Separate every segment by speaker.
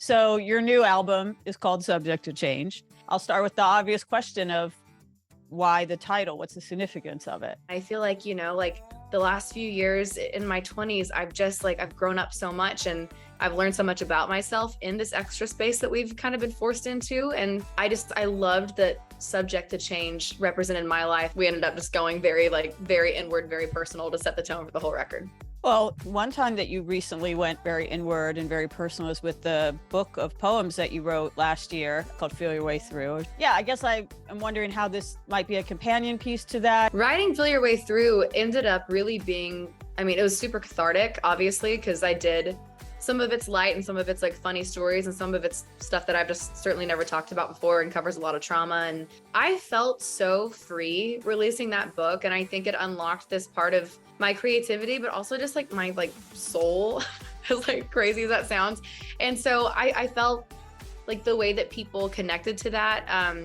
Speaker 1: So your new album is called Subject to Change. I'll start with the obvious question of why the title? What's the significance of it?
Speaker 2: I feel like, the last few years in my 20s, I've grown up so much and I've learned so much about myself in this extra space that we've kind of been forced into. And I loved that Subject to Change represented my life. We ended up just going very inward, very personal to set the tone for the whole record.
Speaker 1: Well, one time that you recently went very inward and very personal is with the book of poems that you wrote last year called Feel Your Way Through. Yeah, I guess I am wondering how this might be a companion piece to that.
Speaker 2: Writing Feel Your Way Through ended up really being, it was super cathartic, obviously, because I did some of it's light and some of it's like funny stories and some of it's stuff that I've just certainly never talked about before and covers a lot of trauma. And I felt so free releasing that book. And I think it unlocked this part of my creativity, but also just like my soul, as crazy as that sounds. And so I felt like the way that people connected to that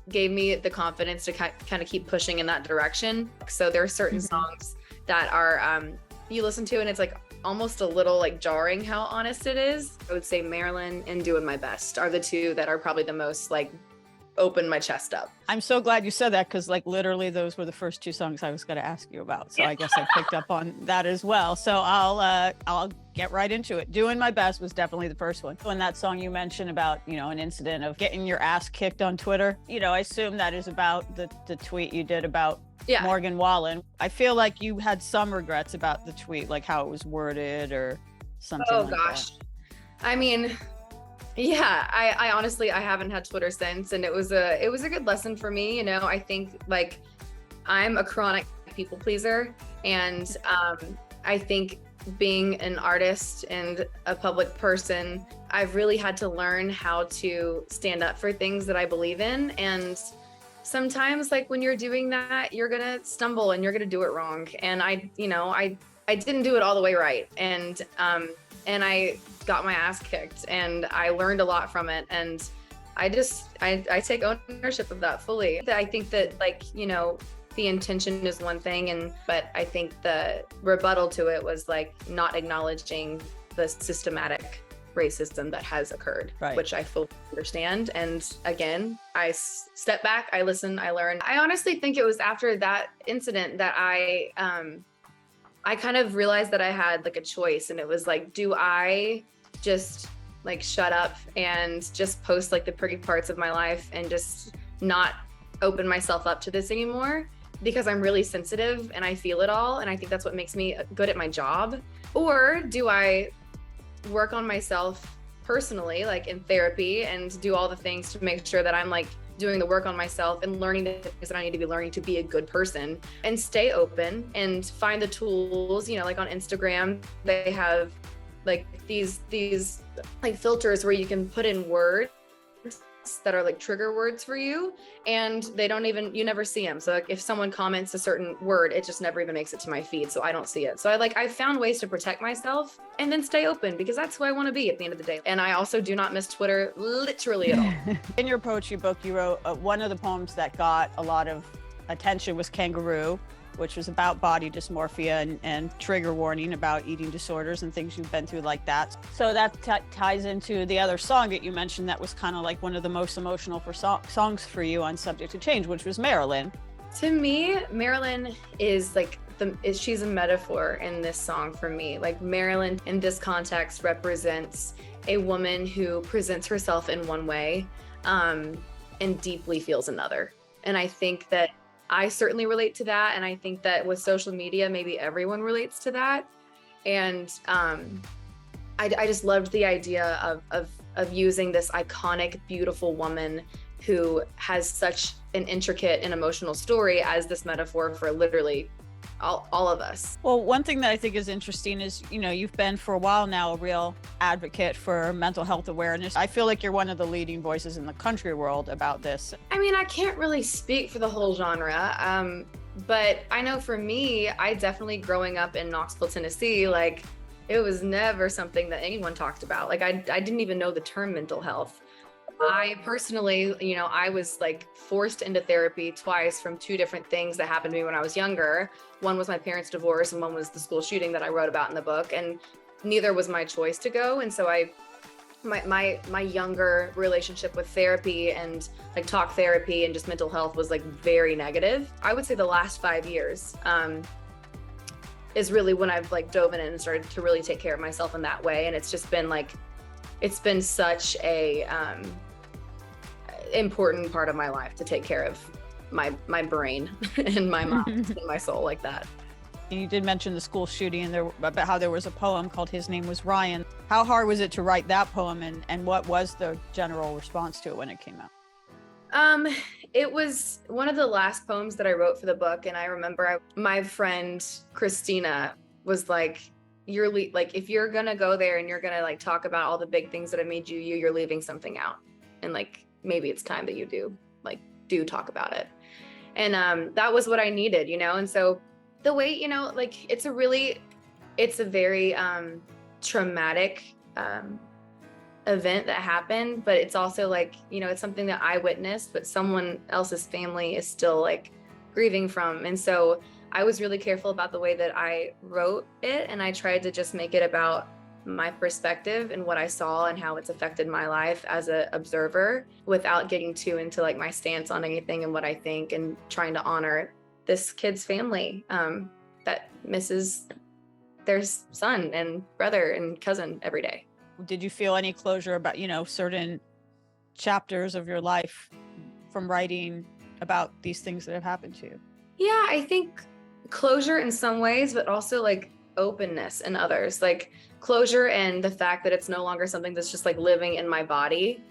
Speaker 2: gave me the confidence to kind of keep pushing in that direction. So there are certain songs that are, you listen to and it's almost a little jarring how honest it is. I would say Marilyn and Doing My Best are the two that are probably the most open my chest up.
Speaker 1: I'm so glad you said that because literally those were the first two songs I was going to ask you about. So I guess I picked up on that as well. So I'll get right into it. Doing My Best was definitely the first one. When that song you mentioned about, an incident of getting your ass kicked on Twitter, I assume that is about the tweet you did about Morgan Wallen. I feel like you had some regrets about the tweet, like how it was worded or something.
Speaker 2: Oh gosh. That. Yeah, I honestly, I haven't had Twitter since, and it was a good lesson for me. I think I'm a chronic people pleaser, and I think being an artist and a public person, I've really had to learn how to stand up for things that I believe in. And sometimes when you're doing that, you're gonna stumble and you're gonna do it wrong. And I didn't do it all the way right. And I got my ass kicked and I learned a lot from it. And I take ownership of that fully. I think that the intention is one thing, but I think the rebuttal to it was not acknowledging the systematic racism that has occurred,
Speaker 1: right,
Speaker 2: which I fully understand. And again, I step back, I listen, I learn. I honestly think it was after that incident that I kind of realized that I had a choice, and it was do I just shut up and just post the pretty parts of my life and just not open myself up to this anymore because I'm really sensitive and I feel it all, and I think that's what makes me good at my job? Or do I work on myself personally, in therapy, and do all the things to make sure that I'm doing the work on myself and learning the things that I need to be learning to be a good person, and stay open and find the tools, on Instagram, they have these filters where you can put in words that are trigger words for you, and you never see them. So if someone comments a certain word, it just never even makes it to my feed, so I don't see it. So I found ways to protect myself and then stay open, because that's who I want to be at the end of the day. And I also do not miss Twitter literally at all.
Speaker 1: In your poetry book, you wrote one of the poems that got a lot of attention was Kangaroo, which was about body dysmorphia and trigger warning about eating disorders and things you've been through like that. So that ties into the other song that you mentioned that was kind of one of the most emotional songs for you on Subject to Change, which was Marilyn.
Speaker 2: To me, Marilyn is she's a metaphor in this song for me. Marilyn in this context represents a woman who presents herself in one way and deeply feels another. And I think that I certainly relate to that. And I think that with social media, maybe everyone relates to that. And I just loved the idea of using this iconic, beautiful woman who has such an intricate and emotional story as this metaphor for literally all of us.
Speaker 1: Well, one thing that I think is interesting is, you've been for a while now a real advocate for mental health awareness. I feel like you're one of the leading voices in the country world about this.
Speaker 2: I can't really speak for the whole genre, but I know for me, I definitely, growing up in Knoxville, Tennessee, it was never something that anyone talked about. I didn't even know the term mental health. I personally, I was forced into therapy twice from two different things that happened to me when I was younger. One was my parents' divorce, and one was the school shooting that I wrote about in the book. And neither was my choice to go. And so I my younger relationship with therapy and like talk therapy and just mental health was like very negative. I would say the last 5 years is really when I've like dove in and started to really take care of myself in that way. And it's just been like, it's been such a important part of my life to take care of my brain and my mind and my soul like that.
Speaker 1: You did mention the school shooting and about how there was a poem called His Name Was Ryan. How hard was it to write that poem, and what was the general response to it when it came out?
Speaker 2: It was one of the last poems that I wrote for the book. And I remember my friend Christina was like, like, if you're gonna go there and you're gonna like talk about all the big things that have made you're leaving something out. And like, maybe it's time that you do talk about it. And that was what I needed, you know? And so the way, you know, like it's a very traumatic event that happened, but it's also like, you know, it's something that I witnessed, but someone else's family is still like grieving from. And so I was really careful about the way that I wrote it, and I tried to just make it about my perspective and what I saw and how it's affected my life as an observer, without getting too into like my stance on anything and what I think, and trying to honor this kid's family that misses their son and brother and cousin every day.
Speaker 1: Did you feel any closure about, you know, certain chapters of your life from writing about these things that have happened to you?
Speaker 2: Yeah, I think closure in some ways, but also like openness in others. Like closure and the fact that it's no longer something that's just like living in my body,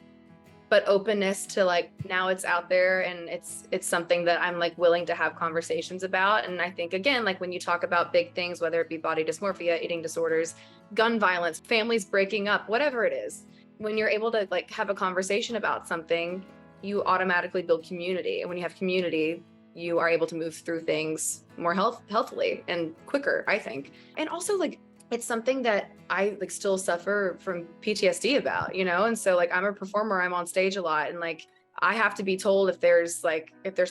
Speaker 2: but openness to like, now it's out there and it's something that I'm like willing to have conversations about. And I think, again, like when you talk about big things, whether it be body dysmorphia, eating disorders, gun violence, families breaking up, whatever it is, when you're able to like have a conversation about something, you automatically build community. And when you have community, you are able to move through things more healthily and quicker, I think. And also like, it's something that I like still suffer from PTSD about, you know? And so like, I'm a performer, I'm on stage a lot, and like, I have to be told if there's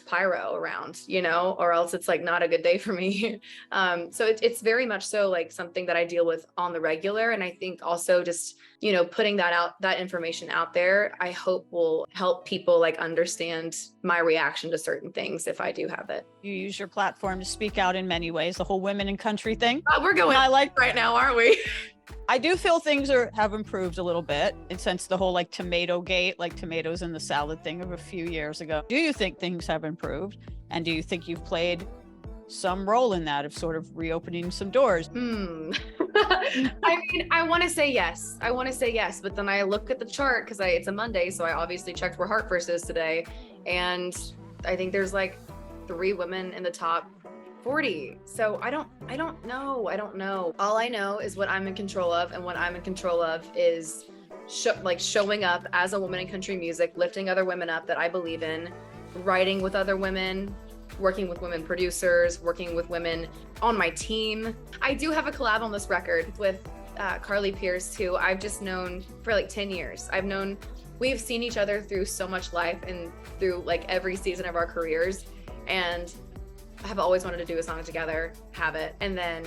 Speaker 2: pyro around, you know, or else it's like not a good day for me. So it's very much so like something that I deal with on the regular. And I think also just, you know, putting that information out there, I hope will help people like understand my reaction to certain things if I do have it.
Speaker 1: You use your platform to speak out in many ways, the whole women in country thing.
Speaker 2: We're going right now, aren't we?
Speaker 1: I do feel things have improved a little bit, and since the whole like tomato gate, like tomatoes in the salad thing of a few years ago. Do you think things have improved? And do you think you've played some role in that, of sort of reopening some doors?
Speaker 2: I mean, I want to say yes. But then I look at the chart because it's a Monday. So I obviously checked where Heart First is today. And I think there's like 3 women in the top 40. So I don't know. All I know is what I'm in control of. And what I'm in control of is showing up as a woman in country music, lifting other women up that I believe in, writing with other women, working with women producers, working with women on my team. I do have a collab on this record with Carly Pierce, who I've just known for like 10 years. We've seen each other through so much life and through like every season of our careers. And I have always wanted to do a song together, have it. And then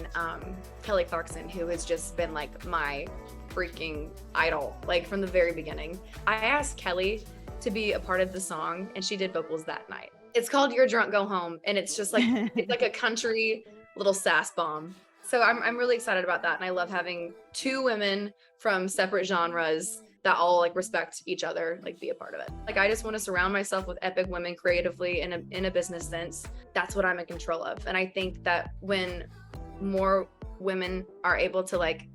Speaker 2: Kelly Clarkson, who has just been like my freaking idol, like from the very beginning. I asked Kelly to be a part of the song, and she did vocals that night. It's called You're Drunk, Go Home. And it's just like, it's like a country little sass bomb. So I'm really excited about that. And I love having 2 women from separate genres that all like respect each other, like be a part of it. Like, I just want to surround myself with epic women creatively in a business sense. That's what I'm in control of. And I think that when more women are able to like,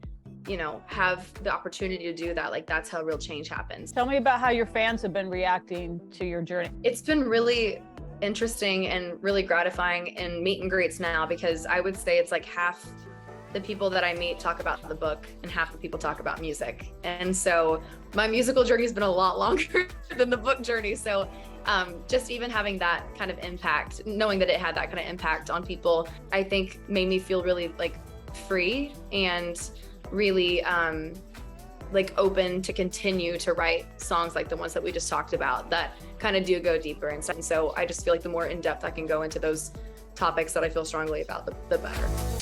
Speaker 2: you know, have the opportunity to do that, like that's how real change happens.
Speaker 1: Tell me about how your fans have been reacting to your journey.
Speaker 2: It's been really interesting and really gratifying in meet and greets now, because I would say it's like half the people that I meet talk about the book and half the people talk about music. And so my musical journey has been a lot longer than the book journey. So just even having that kind of impact, knowing that it had that kind of impact on people, I think made me feel really like free and really like open to continue to write songs like the ones that we just talked about that kind of do go deeper. And so I just feel like the more in depth I can go into those topics that I feel strongly about, the better.